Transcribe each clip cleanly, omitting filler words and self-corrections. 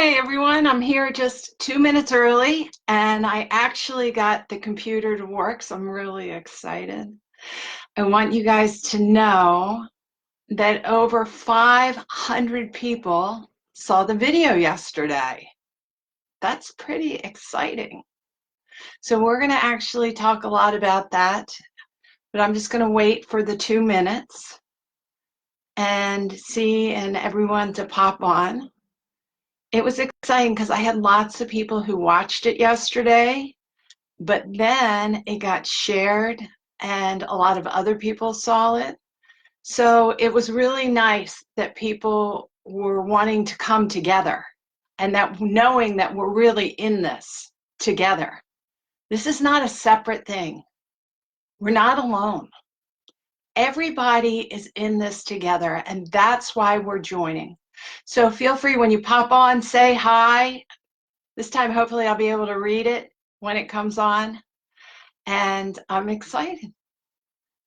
Hi, everyone. I'm here just 2 minutes early, and I actually got the computer to work, so I'm really excited. I want you guys to know that over 500 people saw the video yesterday. That's pretty exciting. So we're going to actually talk a lot about that, but I'm just going to wait for the 2 minutes and see and everyone to pop on. It was exciting because I had lots of people who watched it yesterday, but then it got shared and a lot of other people saw it. So it was really nice that people were wanting to come together and that knowing that we're really in this together. This is not a separate thing. We're not alone. Everybody is in this together, and that's why we're joining. So feel free when you pop on, say hi. This time, hopefully, I'll be able to read it when it comes on. And I'm excited.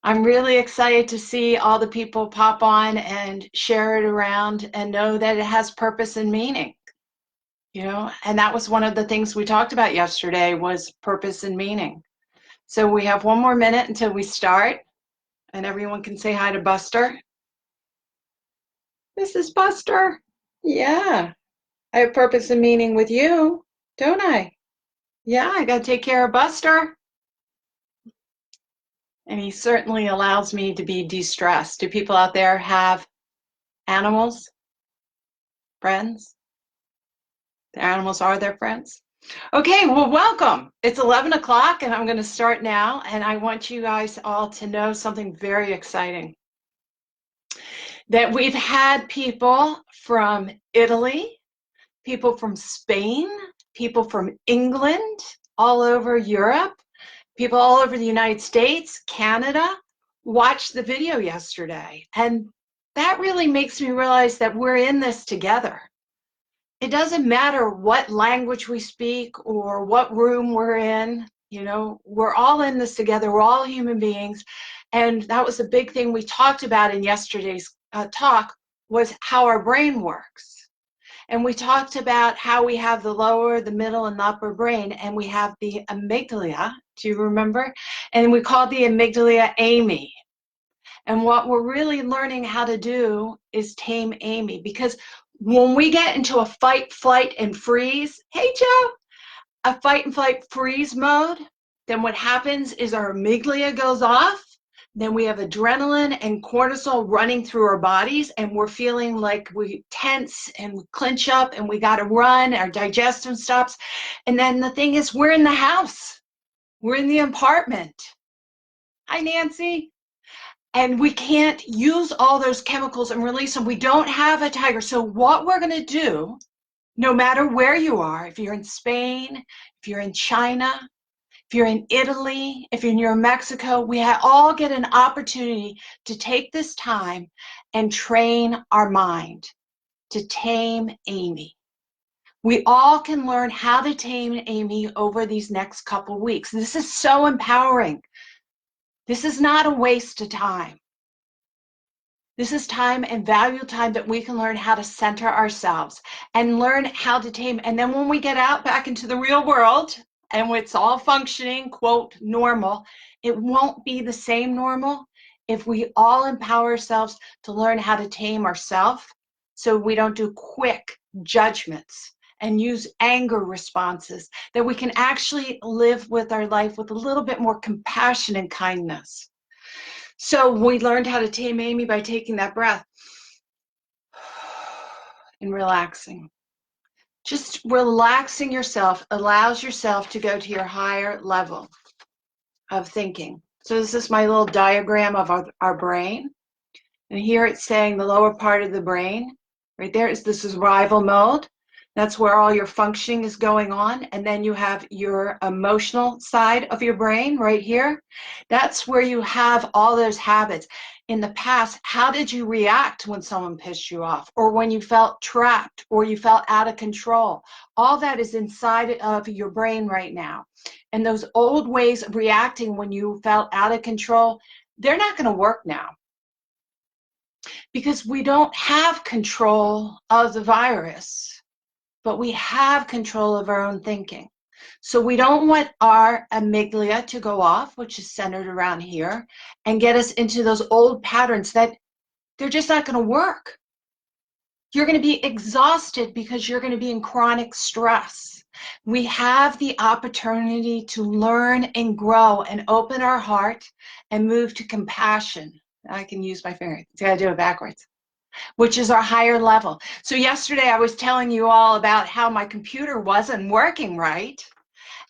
I'm really excited to see all the people pop on and share it around and know that it has purpose and meaning. And that was one of the things we talked about yesterday was purpose and meaning. So we have 1 more minute until we start, and everyone can say hi to Buster. This is Buster. Yeah, I have purpose and meaning with you, don't I? Yeah, I got to take care of Buster. And he certainly allows me to be de-stressed. Do people out there have animals, friends? The animals are their friends? Okay, well, welcome. It's 11 o'clock and I'm going to start now. And I want you guys all to know something very exciting. That we've had people from Italy, people from Spain, people from England, all over Europe, people all over the United States, Canada, watched the video yesterday. And that really makes me realize that we're in this together. It doesn't matter what language we speak or what room we're in, we're all in this together. We're all human beings. And that was a big thing we talked about in yesterday's talk was how our brain works. And we talked about how we have the lower, the middle, and the upper brain, and we have the amygdala. Do you remember? And we call the amygdala Amy. And what we're really learning how to do is tame Amy, because when we get into a fight, flight, and freeze, hey, Joe, a fight and flight freeze mode, then what happens is our amygdala goes off. Then we have adrenaline and cortisol running through our bodies, and we're feeling like we tense and we clench up and we got to run, our digestion stops. And then the thing is, we're in the house. We're in the apartment. Hi, Nancy. And we can't use all those chemicals and release them. We don't have a tiger. So what we're going to do, no matter where you are, if you're in Spain, if you're in China, if you're in Italy, if you're in Mexico, we all get an opportunity to take this time and train our mind to tame Amy. We all can learn how to tame Amy over these next couple weeks. This is so empowering. This is not a waste of time. This is time and valuable time that we can learn how to center ourselves and learn how to tame. And then when we get out back into the real world and it's all functioning, quote, normal, it won't be the same normal if we all empower ourselves to learn how to tame ourselves so we don't do quick judgments and use anger responses, that we can actually live with our life with a little bit more compassion and kindness. So we learned how to tame Amy by taking that breath and relaxing. Just relaxing yourself allows yourself to go to your higher level of thinking. So this is my little diagram of our brain. And here it's saying the lower part of the brain. Right there is the survival mode. That's where all your functioning is going on. And then you have your emotional side of your brain right here. That's where you have all those habits. In the past, how did you react when someone pissed you off, or when you felt trapped, or you felt out of control? All that is inside of your brain right now. And those old ways of reacting when you felt out of control, they're not going to work now. Because we don't have control of the virus. but we have control of our own thinking. So we don't want our amygdala to go off, which is centered around here, and get us into those old patterns that they're just not going to work. You're going to be exhausted because you're going to be in chronic stress. We have the opportunity to learn and grow and open our heart and move to compassion. I can use my finger. See, I do it backwards, which is our higher level. So yesterday I was telling you all about how my computer wasn't working right.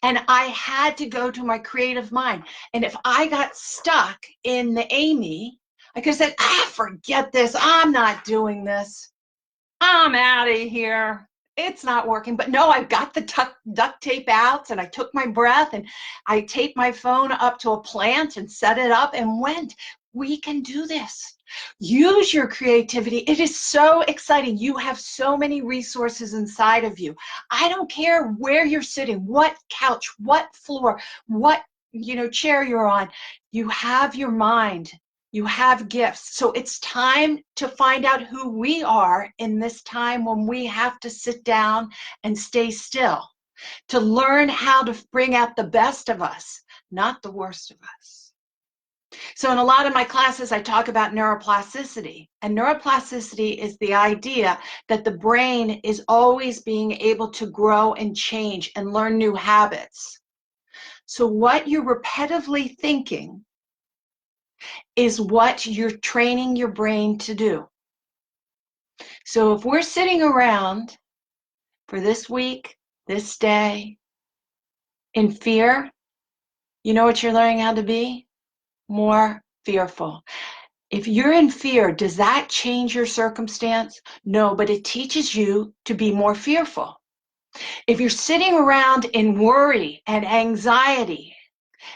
And I had to go to my creative mind. And if I got stuck in the Amy, I could have said, forget this. I'm not doing this. I'm out of here. It's not working. But no, I got the duct tape out and I took my breath and I taped my phone up to a plant and set it up and went. We can do this. Use your creativity. It is so exciting. You have so many resources inside of you. I don't care where you're sitting, what couch, what floor, what chair you're on. You have your mind. You have gifts. So it's time to find out who we are in this time when we have to sit down and stay still, to learn how to bring out the best of us, not the worst of us. So in a lot of my classes, I talk about neuroplasticity. And neuroplasticity is the idea that the brain is always being able to grow and change and learn new habits. So what you're repetitively thinking is what you're training your brain to do. So if we're sitting around for this week, this day, in fear, you know what you're learning how to be? More fearful. If you're in fear, does that change your circumstance? No, but it teaches you to be more fearful. If you're sitting around in worry and anxiety,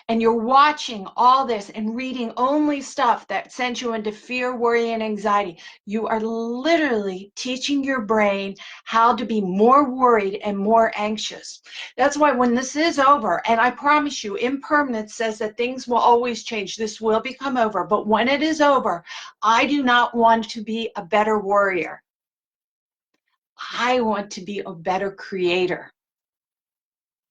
and you're watching all this and reading only stuff that sends you into fear, worry, and anxiety, you are literally teaching your brain how to be more worried and more anxious. That's why when this is over, and I promise you, impermanence says that things will always change. This will become over. But when it is over, I do not want to be a better warrior. I want to be a better creator.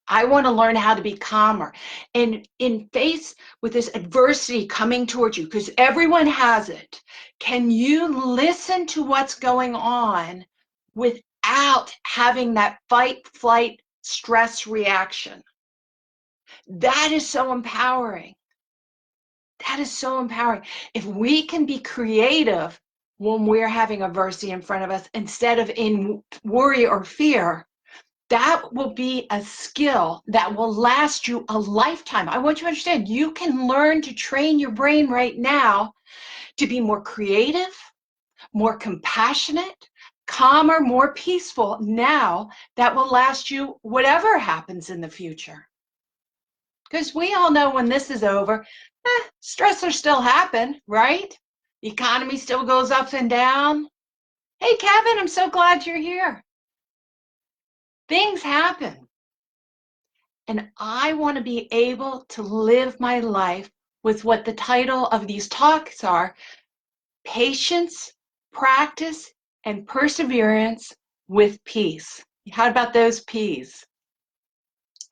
I want to learn how to be calmer. And in face with this adversity coming towards you, because everyone has it, can you listen to what's going on without having that fight, flight, stress reaction? That is so empowering. That is so empowering. If we can be creative when we're having adversity in front of us instead of in worry or fear, that will be a skill that will last you a lifetime. I want you to understand, you can learn to train your brain right now to be more creative, more compassionate, calmer, more peaceful now. That will last you whatever happens in the future. Because we all know when this is over, stressors still happen, right? The economy still goes up and down. Hey, Kevin, I'm so glad you're here. Things happen. And I want to be able to live my life with what the title of these talks are: patience, practice, and perseverance with peace. How about those P's?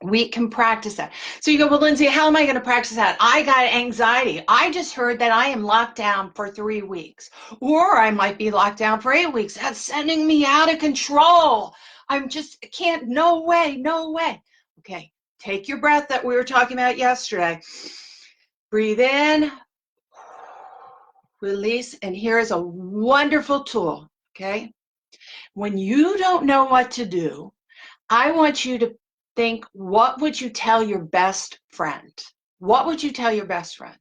We can practice that. So you go, well, Lindsay, how am I going to practice that? I got anxiety. I just heard that I am locked down for 3 weeks, or I might be locked down for 8 weeks. That's sending me out of control. Can't, no way, no way. Okay, take your breath that we were talking about yesterday. Breathe in, release, and here is a wonderful tool, okay? When you don't know what to do, I want you to think, what would you tell your best friend? What would you tell your best friend?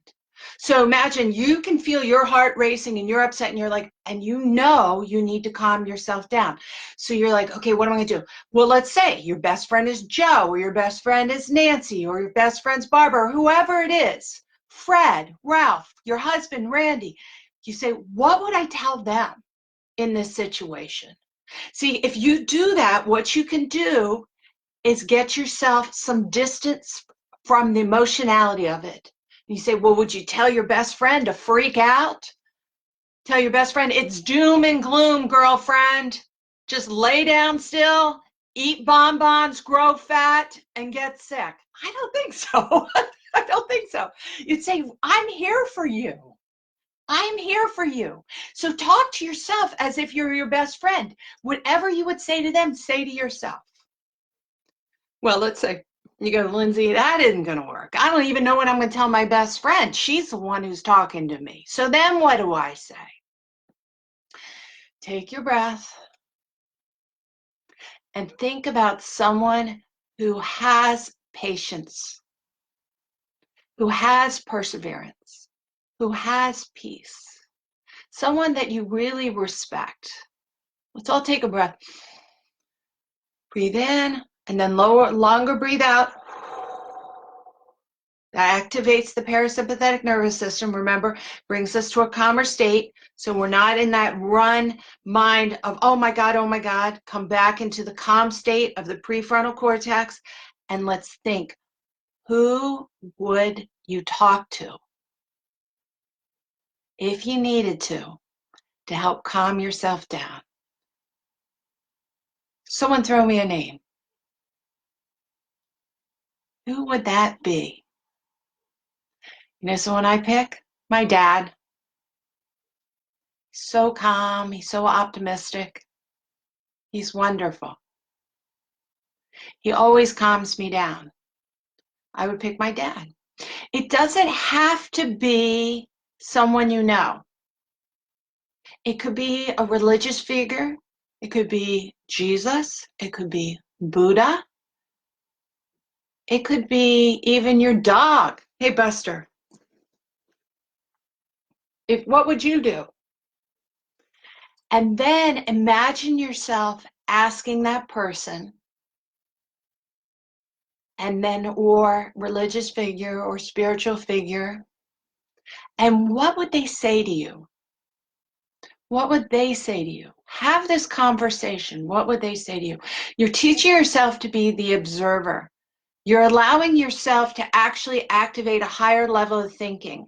So imagine you can feel your heart racing and you're upset and you're like, and you know you need to calm yourself down. So you're like, okay, what am I going to do? Well, let's say your best friend is Joe, or your best friend is Nancy, or your best friend's Barbara, or whoever it is, Fred, Ralph, your husband, Randy. You say, what would I tell them in this situation? See, if you do that, what you can do is get yourself some distance from the emotionality of it. You say, well, would you tell your best friend to freak out? Tell your best friend, it's doom and gloom, girlfriend. Just lay down still eat bonbons, grow fat, and get sick? I don't think so. I don't think so. You'd say, I'm here for you. I'm here for you. So talk to yourself as if you're your best friend. Whatever you would say to them, say to yourself. Well, let's say you go, Lindsay, that isn't going to work. I don't even know what I'm going to tell my best friend. She's the one who's talking to me. So then what do I say? Take your breath and think about someone who has patience, who has perseverance, who has peace, someone that you really respect. Let's all take a breath. Breathe in and then longer breathe out. That activates the parasympathetic nervous system, remember, brings us to a calmer state. So we're not in that run mind of, oh my God. Come back into the calm state of the prefrontal cortex. And let's think, who would you talk to if you needed to help calm yourself down? Someone throw me a name. Who would that be? You know, so when I pick my dad, he's so calm, he's so optimistic, he's wonderful. He always calms me down. I would pick my dad. It doesn't have to be someone you know. It could be a religious figure. It could be Jesus. It could be Buddha. It could be even your dog. Hey, Buster. What would you do? And then imagine yourself asking that person, and then, or religious figure or spiritual figure, and what would they say to you? What would they say to you? Have this conversation. What would they say to you? You're teaching yourself to be the observer. You're allowing yourself to actually activate a higher level of thinking.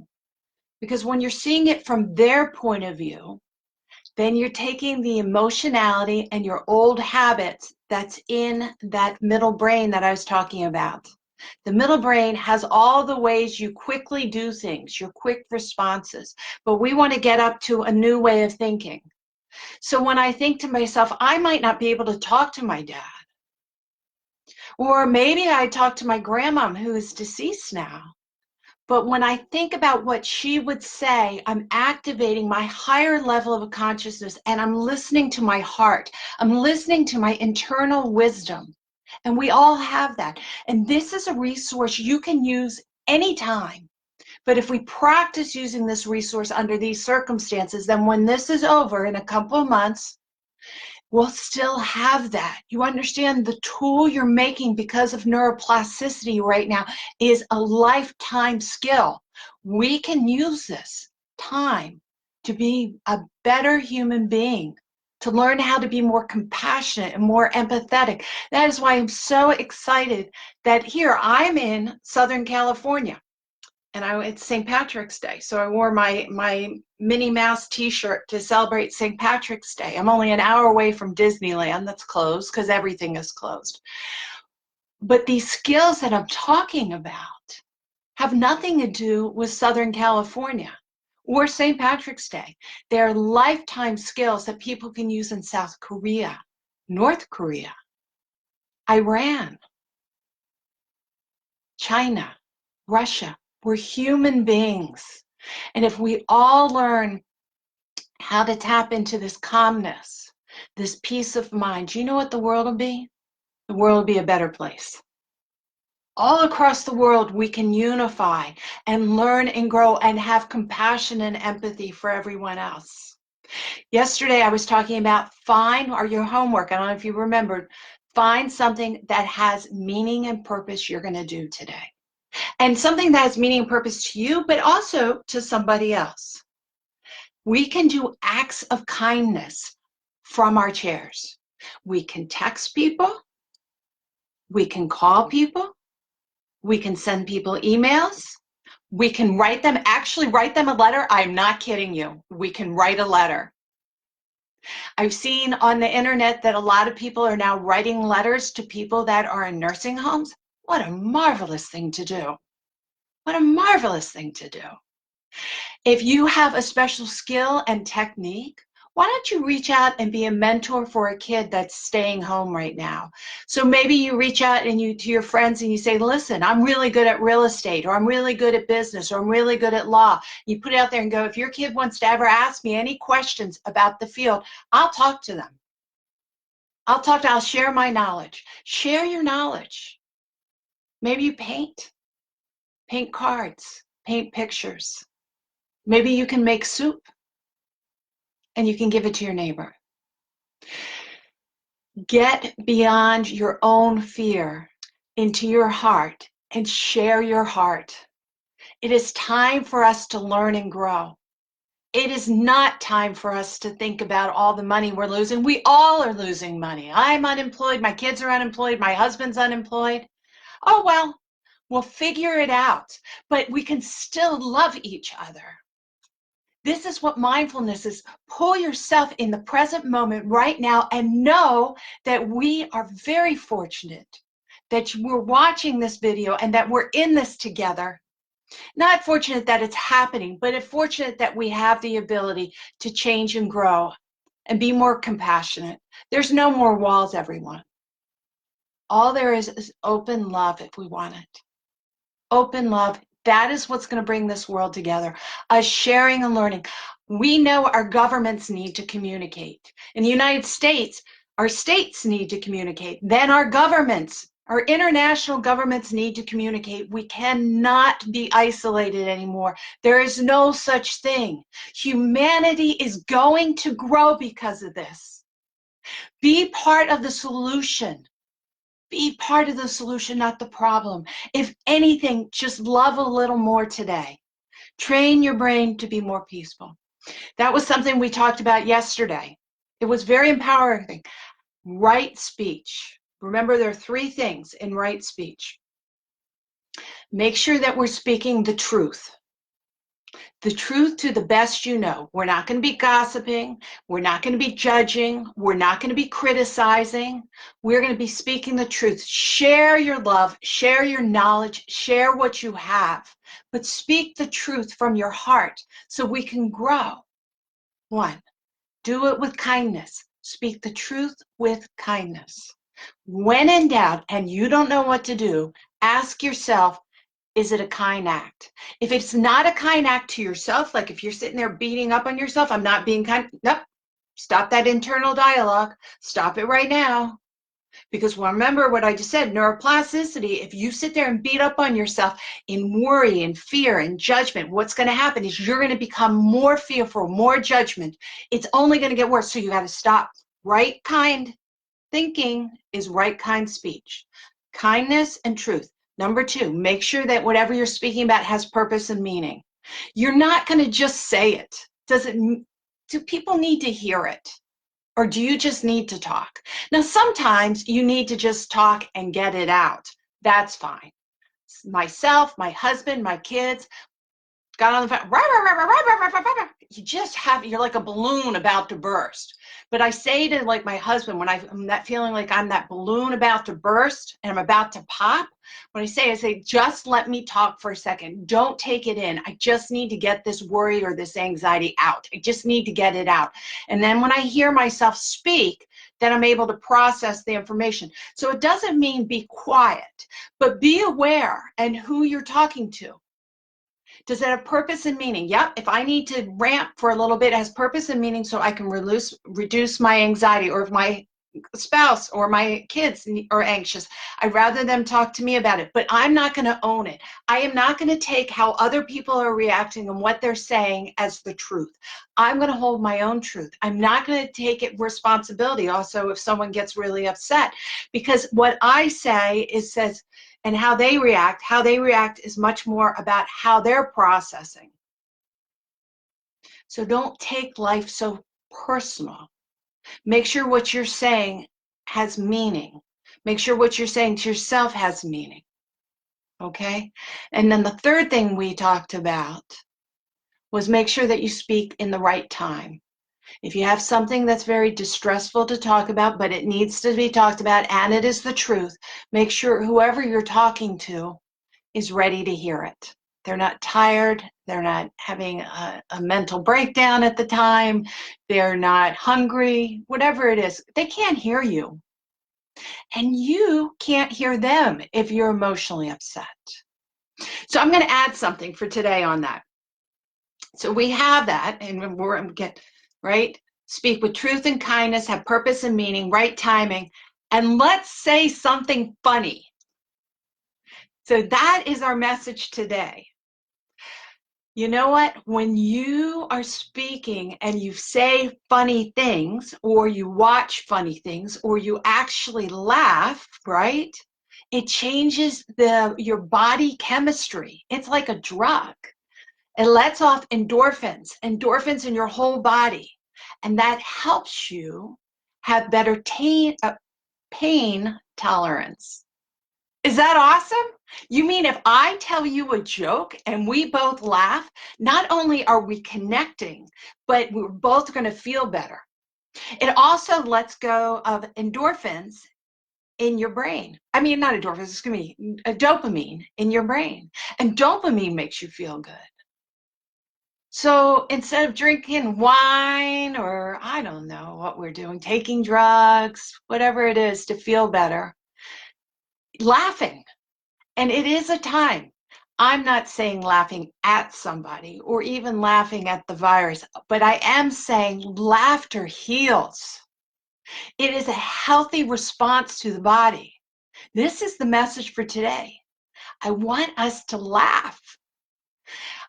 Because when you're seeing it from their point of view, then you're taking the emotionality and your old habits that's in that middle brain that I was talking about. The middle brain has all the ways you quickly do things, your quick responses, but we want to get up to a new way of thinking. So when I think to myself, I might not be able to talk to my dad, or maybe I talk to my grandma who is deceased now. But when I think about what she would say, I'm activating my higher level of consciousness and I'm listening to my heart. I'm listening to my internal wisdom. And we all have that. And this is a resource you can use anytime. But if we practice using this resource under these circumstances, then when this is over in a couple of months, we'll still have that. You understand the tool you're making because of neuroplasticity right now is a lifetime skill. We can use this time to be a better human being, to learn how to be more compassionate and more empathetic. That is why I'm so excited that here I'm in Southern California. And it's St. Patrick's Day, so I wore my Minnie Mouse t-shirt to celebrate St. Patrick's Day. I'm only an hour away from Disneyland, that's closed because everything is closed. But these skills that I'm talking about have nothing to do with Southern California or St. Patrick's Day. They're lifetime skills that people can use in South Korea, North Korea, Iran, China, Russia. We're human beings. And if we all learn how to tap into this calmness, this peace of mind, do you know what the world will be? The world will be a better place. All across the world, we can unify and learn and grow and have compassion and empathy for everyone else. Yesterday, I was talking about your homework. I don't know if you remembered. Find something that has meaning and purpose you're going to do today. And something that has meaning and purpose to you, but also to somebody else. We can do acts of kindness from our chairs. We can text people. We can call people. We can send people emails. We can write them a letter. I'm not kidding you. We can write a letter. I've seen on the internet that a lot of people are now writing letters to people that are in nursing homes. What a marvelous thing to do. What a marvelous thing to do. If you have a special skill and technique, why don't you reach out and be a mentor for a kid that's staying home right now? So maybe you reach out and to your friends and you say, listen, I'm really good at real estate, or I'm really good at business, or I'm really good at law. You put it out there and go, if your kid wants to ever ask me any questions about the field, I'll talk to them. I'll share my knowledge. Share your knowledge. Maybe you paint cards, paint pictures. Maybe you can make soup and you can give it to your neighbor. Get beyond your own fear into your heart and share your heart. It is time for us to learn and grow. It is not time for us to think about all the money we're losing. We all are losing money. I'm unemployed. My kids are unemployed. My husband's unemployed. Oh, well, we'll figure it out. But we can still love each other. This is what mindfulness is. Pull yourself in the present moment right now and know that we are very fortunate that we're watching this video and that we're in this together. Not fortunate that it's happening, but fortunate that we have the ability to change and grow and be more compassionate. There's no more walls, everyone. All there is open love if we want it. Open love. That is what's going to bring this world together. Us sharing and learning. We know our governments need to communicate. In the United States, our states need to communicate. Then our governments, our international governments need to communicate. We cannot be isolated anymore. There is no such thing. Humanity is going to grow because of this. Be part of the solution. Be part of the solution, not the problem. If anything, just love a little more today. Train your brain to be more peaceful. That was something we talked about yesterday. It was very empowering. Right speech. Remember, there are 3 things in right speech. Make sure that we're speaking the truth. The truth to the best you know. We're not going to be gossiping. We're not going to be judging. We're not going to be criticizing. We're going to be speaking the truth. Share your love. Share your knowledge. Share what you have. But speak the truth from your heart so we can grow. 1, do it with kindness. Speak the truth with kindness. When in doubt and you don't know what to do, ask yourself, is it a kind act? If it's not a kind act to yourself, like if you're sitting there beating up on yourself, I'm not being kind. Nope. Stop that internal dialogue. Stop it right now. Because remember what I just said, neuroplasticity, if you sit there and beat up on yourself in worry and fear and judgment, what's going to happen is you're going to become more fearful, more judgment. It's only going to get worse. So you got to stop. Right kind thinking is right kind speech. Kindness and truth. Number 2, make sure that whatever you're speaking about has purpose and meaning. You're not going to just say it. Do people need to hear it? Or do you just need to talk? Now, sometimes you need to just talk and get it out. That's fine. Myself, my husband, my kids got on the phone. You're like a balloon about to burst. But I say to like my husband, when I'm that feeling like I'm that balloon about to burst and I'm about to pop, I say, just let me talk for a second. Don't take it in. I just need to get this worry or this anxiety out. I just need to get it out. And then when I hear myself speak, then I'm able to process the information. So it doesn't mean be quiet, but be aware and who you're talking to. Does it have purpose and meaning? Yep. If I need to rant for a little bit, it has purpose and meaning so I can reduce my anxiety, or if my spouse or my kids are anxious, I'd rather them talk to me about it. But I'm not going to own it. I am not going to take how other people are reacting and what they're saying as the truth. I'm going to hold my own truth. I'm not going to take it responsibility also if someone gets really upset, because what I say says, and how they react is much more about how they're processing. So don't take life so personal. Make sure what you're saying has meaning. Make sure what you're saying to yourself has meaning. Okay? And then the 3rd thing we talked about was make sure that you speak in the right time. If you have something that's very distressful to talk about, but it needs to be talked about and it is the truth, make sure whoever you're talking to is ready to hear it. They're not tired. They're not having a mental breakdown at the time. They're not hungry, whatever it is. They can't hear you. And you can't hear them if you're emotionally upset. So I'm going to add something for today on that. So we have that, and we're get right. Speak with truth and kindness, have purpose and meaning, right timing, and let's say something funny. So that is our message today. You know what? When you are speaking and you say funny things, or you watch funny things, or you actually laugh, right? It changes your body chemistry. It's like a drug. It lets off endorphins in your whole body. And that helps you have better pain tolerance. Is that awesome? You mean if I tell you a joke and we both laugh, not only are we connecting, but we're both going to feel better. It also lets go of endorphins in your brain. I mean, not endorphins, it's going to be a dopamine in your brain. And dopamine makes you feel good. So instead of drinking wine or I don't know what we're doing, taking drugs, whatever it is to feel better, laughing. And it is a time. I'm not saying laughing at somebody or even laughing at the virus, but I am saying laughter heals. It is a healthy response to the body. This is the message for today. I want us to laugh.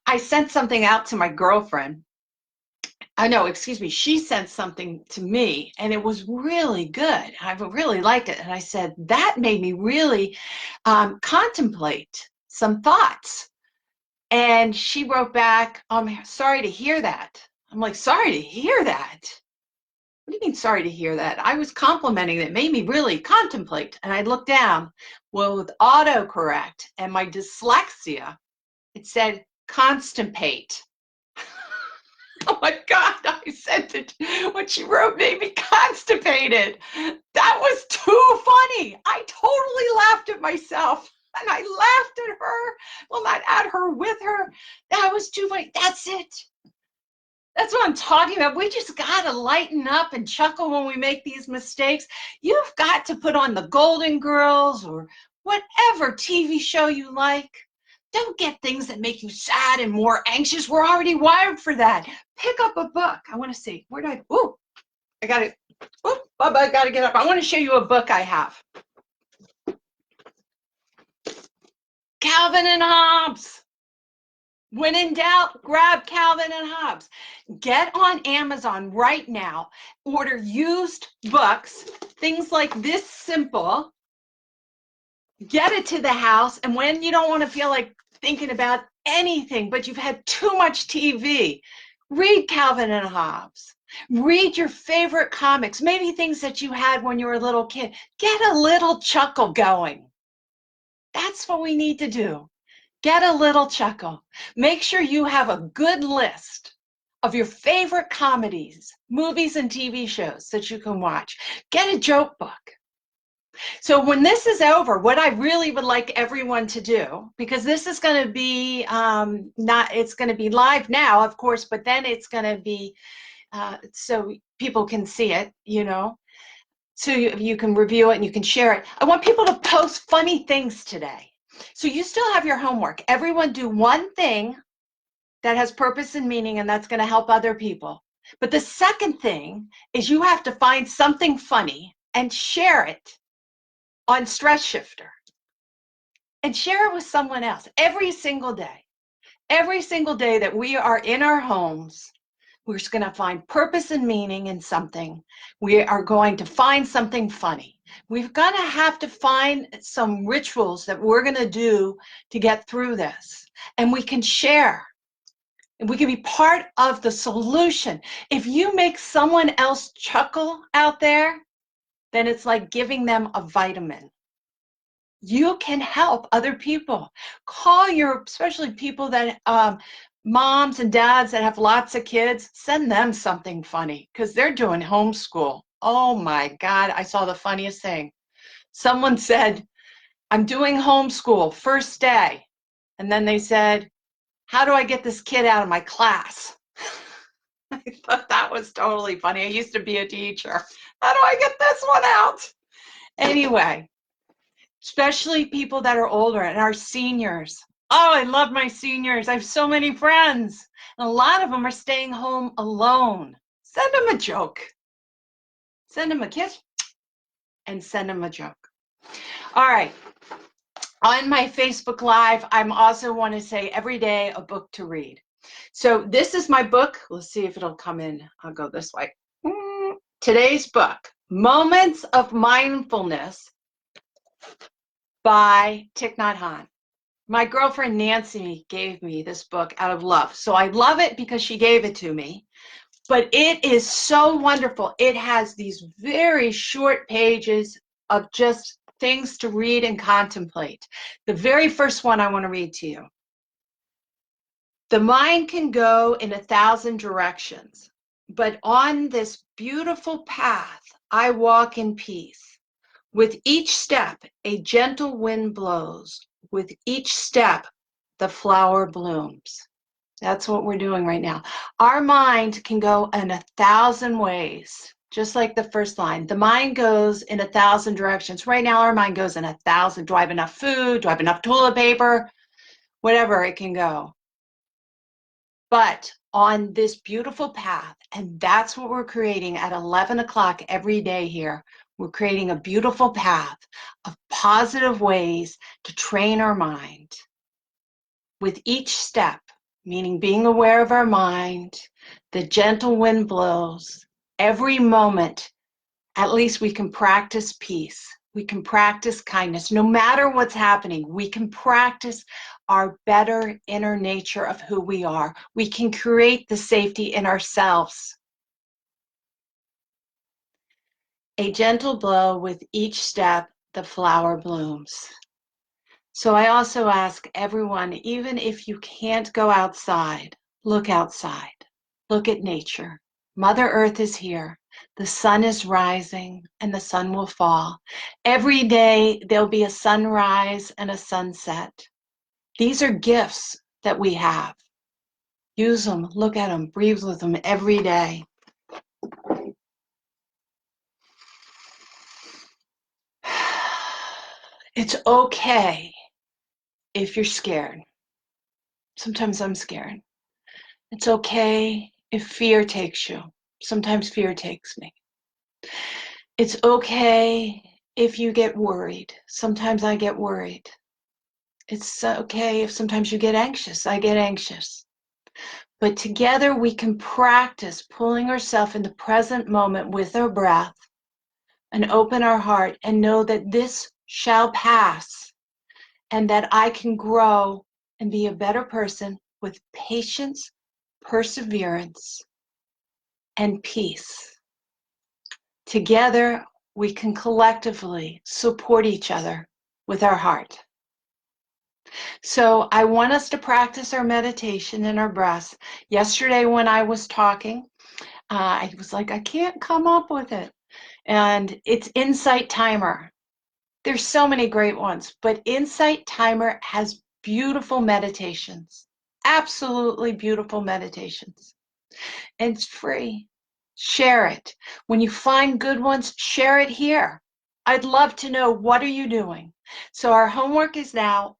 I sent something out to my girlfriend. She sent something to me and it was really good. I really liked it. And I said, that made me really contemplate some thoughts. And she wrote back, I'm sorry to hear that. I'm like, sorry to hear that? What do you mean, sorry to hear that? I was complimenting that made me really contemplate. And I looked down, well, with autocorrect and my dyslexia, it said constipate. Oh my God, I sent it. What she wrote made me constipated. That was too funny. I totally laughed at myself. And I laughed at her. Well, not at her, with her. That was too funny. That's it. That's what I'm talking about. We just got to lighten up and chuckle when we make these mistakes. You've got to put on the Golden Girls or whatever TV show you like. Don't get things that make you sad and more anxious. We're already wired for that. Pick up a book. I want to see. Where do I got it. Bubba, I got to get up. I want to show you a book I have. Calvin and Hobbes. When in doubt, grab Calvin and Hobbes. Get on Amazon right now. Order used books, things like this simple. Get it to the house, and when you don't want to feel like thinking about anything, but you've had too much TV, read Calvin and Hobbes. Read your favorite comics, maybe things that you had when you were a little kid. Get a little chuckle going. That's what we need to do. Get a little chuckle. Make sure you have a good list of your favorite comedies, movies, and TV shows that you can watch. Get a joke book. So when this is over, what I really would like everyone to do, because this is going to be it's going to be live now, of course, but then it's going to be so people can see it, so you can review it and you can share it. I want people to post funny things today. So you still have your homework. Everyone do one thing that has purpose and meaning, and that's going to help other people. But the second thing is you have to find something funny and share it on Stress Shifter and share it with someone else every single day. Every single day that we are in our homes, we're just going to find purpose and meaning in something. We are going to find something funny. We're going to have to find some rituals that we're going to do to get through this. And we can share. And we can be part of the solution. If you make someone else chuckle out there, then it's like giving them a vitamin. You can help other people. Call especially people that moms and dads that have lots of kids, send them something funny because they're doing homeschool. Oh my God, I saw the funniest thing. Someone said, I'm doing homeschool, first day. And then they said, how do I get this kid out of my class? I thought that was totally funny. I used to be a teacher. How do I get this one out? Anyway, especially people that are older and our seniors. Oh, I love my seniors. I have so many friends. And a lot of them are staying home alone. Send them a joke. Send them a kiss and send them a joke. All right. On my Facebook Live, I'm also want to say every day a book to read. So this is my book. Let's see if it'll come in. I'll go this way. Today's book, Moments of Mindfulness by Thich Nhat Hanh. My girlfriend Nancy gave me this book out of love. So I love it because she gave it to me. But it is so wonderful. It has these very short pages of just things to read and contemplate. The very first one I want to read to you. The mind can go in 1,000 directions, but on this beautiful path, I walk in peace. With each step, a gentle wind blows. With each step, the flower blooms. That's what we're doing right now. Our mind can go in 1,000 ways, just like the first line. The mind goes in 1,000 directions. Right now, our mind goes in 1,000. Do I have enough food? Do I have enough toilet paper? Whatever, it can go. But on this beautiful path, and that's what we're creating at 11 o'clock every day here, we're creating a beautiful path of positive ways to train our mind. With each step, meaning being aware of our mind, the gentle wind blows, every moment, at least we can practice peace. We can practice kindness. No matter what's happening, we can practice our better inner nature of who we are. We can create the safety in ourselves. A gentle blow with each step, the flower blooms. So I also ask everyone, even if you can't go outside, look outside. Look at nature. Mother Earth is here. The sun is rising and the sun will fall. Every day there'll be a sunrise and a sunset. These are gifts that we have. Use them, look at them, breathe with them every day. It's okay if you're scared. Sometimes I'm scared. It's okay if fear takes you. Sometimes fear takes me. It's okay if you get worried. Sometimes I get worried. It's okay if sometimes you get anxious. I get anxious. But together we can practice pulling ourselves in the present moment with our breath and open our heart and know that this shall pass and that I can grow and be a better person with patience, perseverance, and peace. Together, we can collectively support each other with our heart. So I want us to practice our meditation and our breaths. Yesterday when I was talking, I was like, I can't come up with it. And it's Insight Timer. There's so many great ones, but Insight Timer has beautiful meditations, absolutely beautiful meditations. And it's free. Share it. When you find good ones, share it here. I'd love to know, what are you doing? So our homework is now,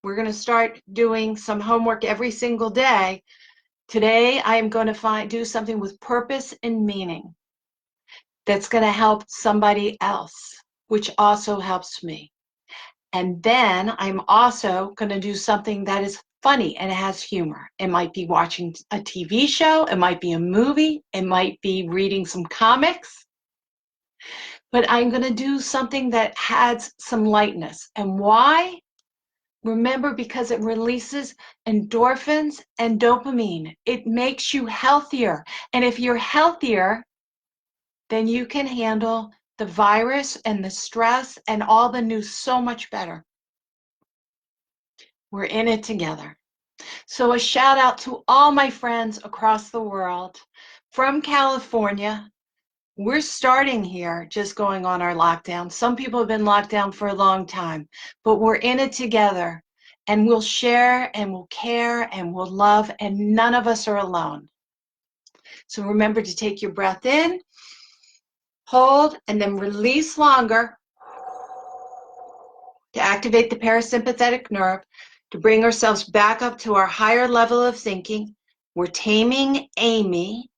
we're going to start doing some homework every single day. Today, I am going to do something with purpose and meaning that's going to help somebody else, which also helps me. And then I'm also going to do something that is funny and it has humor. It might be watching a TV show. It might be a movie. It might be reading some comics. But I'm going to do something that has some lightness. And why? Remember, because it releases endorphins and dopamine. It makes you healthier. And if you're healthier, then you can handle the virus and the stress and all the news so much better. We're in it together. So a shout out to all my friends across the world. From California, we're starting here, just going on our lockdown. Some people have been locked down for a long time, but we're in it together, and we'll share and we'll care and we'll love, and none of us are alone. So remember to take your breath in, hold, and then release longer to activate the parasympathetic nerve, to bring ourselves back up to our higher level of thinking. We're taming Amy.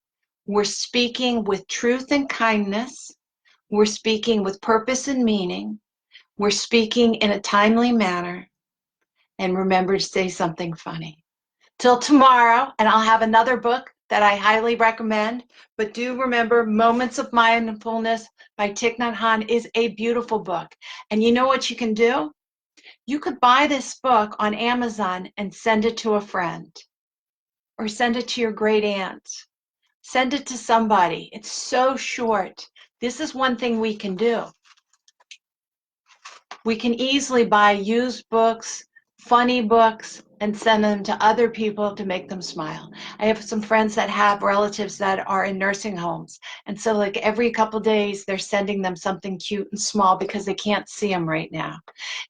We're speaking with truth and kindness. We're speaking with purpose and meaning. We're speaking in a timely manner. And remember to say something funny. Till tomorrow, and I'll have another book that I highly recommend. But do remember, Moments of Mindfulness by Thich Nhat Hanh is a beautiful book. And you know what you can do? You could buy this book on Amazon and send it to a friend, or send it to your great aunt. Send it to somebody. It's so short. This is one thing we can do. We can easily buy used books, funny books, and send them to other people to make them smile. I have some friends that have relatives that are in nursing homes. And so like every couple days, they're sending them something cute and small because they can't see them right now.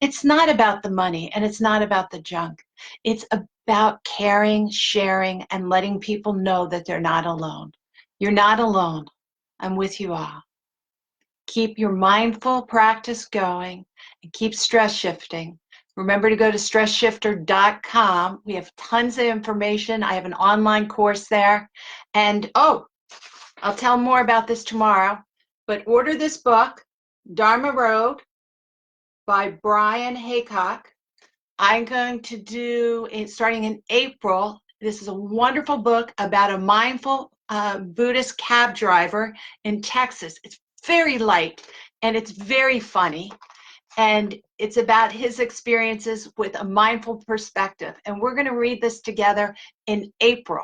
It's not about the money, and it's not about the junk. It's about caring, sharing, and letting people know that they're not alone. You're not alone. I'm with you all. Keep your mindful practice going and keep stress shifting. Remember to go to stressshifter.com. We have tons of information. I have an online course there. And I'll tell more about this tomorrow. But order this book, Dharma Road by Brian Haycock. I'm going to do it starting in April. This is a wonderful book about a mindful Buddhist cab driver in Texas. It's very light and it's very funny. And it's about his experiences with a mindful perspective. And we're going to read this together in April.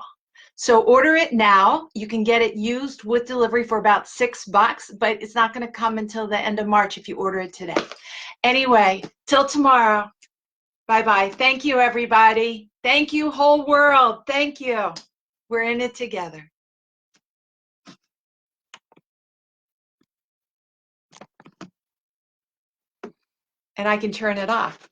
So order it now. You can get it used with delivery for about $6, but it's not going to come until the end of March if you order it today. Anyway, till tomorrow. Bye-bye. Thank you, everybody. Thank you, whole world. Thank you. We're in it together. And I can turn it off.